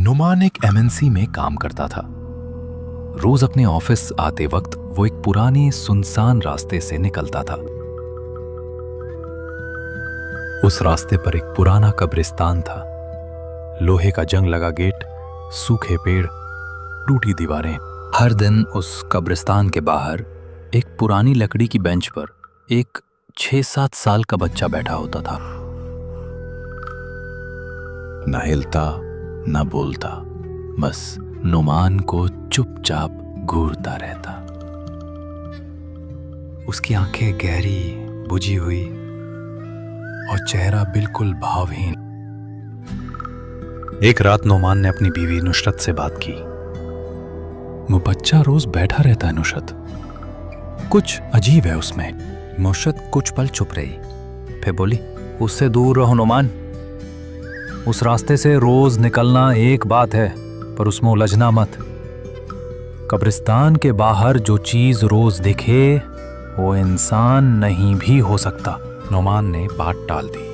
नुमान एक एमएनसी में काम करता था। रोज अपने ऑफिस आते वक्त वो एक पुराने सुनसान रास्ते से निकलता था। उस रास्ते पर एक पुराना कब्रिस्तान था। लोहे का जंग लगा गेट, सूखे पेड़, टूटी दीवारें। हर दिन उस कब्रिस्तान के बाहर एक पुरानी लकड़ी की बेंच पर एक 6-7 साल का बच्चा बैठा होता था। न हिलता न बोलता, बस नुमान को चुपचाप घूरता रहता। उसकी आंखें गहरी, बुझी हुई और चेहरा बिल्कुल भावहीन। एक रात नुमान ने अपनी बीवी नुसरत से बात की। वो बच्चा रोज बैठा रहता है नुसरत, कुछ अजीब है उसमें। नुसरत कुछ पल चुप रही, फिर बोली, उससे दूर रहो नुमान। उस रास्ते से रोज निकलना एक बात है, पर उसमें उलझना मत। कब्रिस्तान के बाहर जो चीज रोज दिखे वो इंसान नहीं भी हो सकता। नुमान ने बात टाल दी,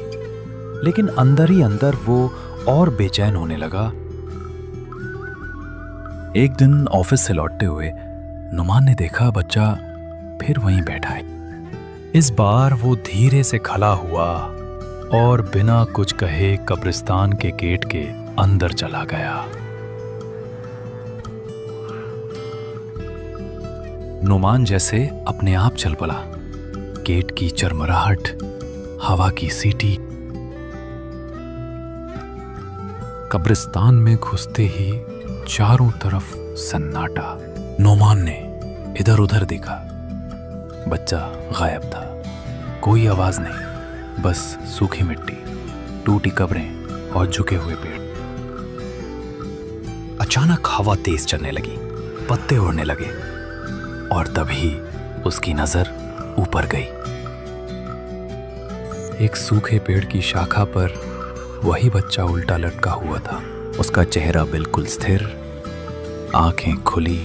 लेकिन अंदर ही अंदर वो और बेचैन होने लगा। एक दिन ऑफिस से लौटते हुए नुमान ने देखा बच्चा फिर वहीं बैठा है। इस बार वो धीरे से खड़ा हुआ और बिना कुछ कहे कब्रिस्तान के गेट के अंदर चला गया। नुमान जैसे अपने आप चल पड़ा। गेट की चरमराहट, हवा की सीटी। कब्रिस्तान में घुसते ही चारों तरफ सन्नाटा। नुमान ने इधर उधर देखा, बच्चा गायब था। कोई आवाज नहीं, बस सूखी मिट्टी, टूटी कब्रें और झुके हुए पेड़। अचानक हवा तेज चलने लगी, पत्ते उड़ने लगे और तभी उसकी नजर ऊपर गई। एक सूखे पेड़ की शाखा पर वही बच्चा उल्टा लटका हुआ था। उसका चेहरा बिल्कुल स्थिर, आंखें खुली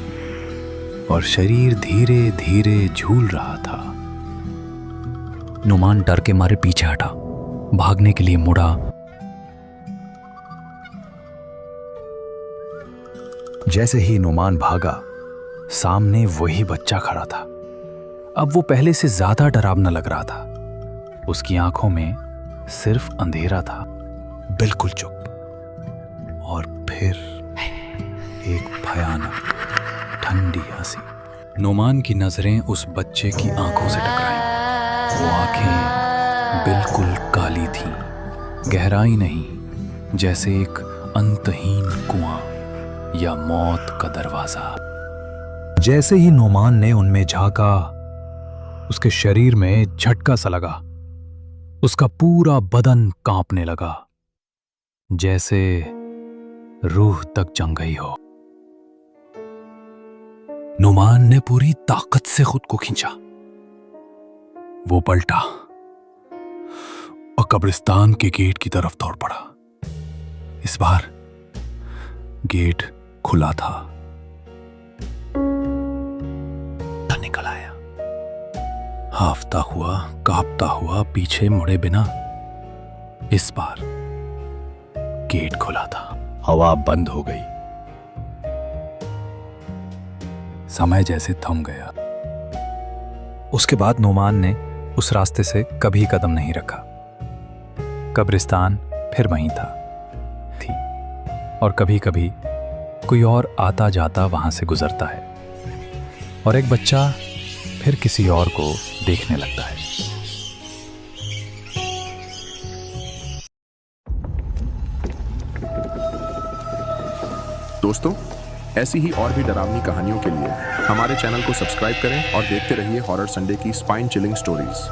और शरीर धीरे धीरे झूल रहा था। नुमान डर के मारे पीछे हटा, भागने के लिए मुड़ा। जैसे ही नुमान भागा, सामने वही बच्चा खड़ा था। अब वो पहले से ज्यादा डरावना लग रहा था। उसकी आंखों में सिर्फ अंधेरा था, बिल्कुल चुप। और फिर एक भयानक ठंडी हंसी। नुमान की नजरें उस बच्चे की आंखों से टकराई। वो आंखें बिल्कुल काली थीं, गहराई नहीं, जैसे एक अंतहीन कुआं या मौत का दरवाजा। जैसे ही नुमान ने उनमें झांका, उसके शरीर में झटका सा लगा। उसका पूरा बदन कांपने लगा, जैसे रूह तक जंग गई हो। नुमान ने पूरी ताकत से खुद को खींचा। वो पलटा और कब्रिस्तान के गेट की तरफ दौड़ पड़ा। इस बार गेट खुला था। निकल आया, हाफता हुआ, कांपता हुआ, पीछे मुड़े बिना। इस बार गेट खुला था। हवा बंद हो गई, समय जैसे थम गया। उसके बाद नुमान ने उस रास्ते से कभी कदम नहीं रखा। कब्रिस्तान फिर वहीं थी और कभी कभी कोई और आता जाता वहां से गुजरता है और एक बच्चा फिर किसी और को देखने लगता है। दोस्तों, ऐसी ही और भी डरावनी कहानियों के लिए हमारे चैनल को सब्सक्राइब करें और देखते रहिए हॉरर संडे की स्पाइन चिलिंग स्टोरीज।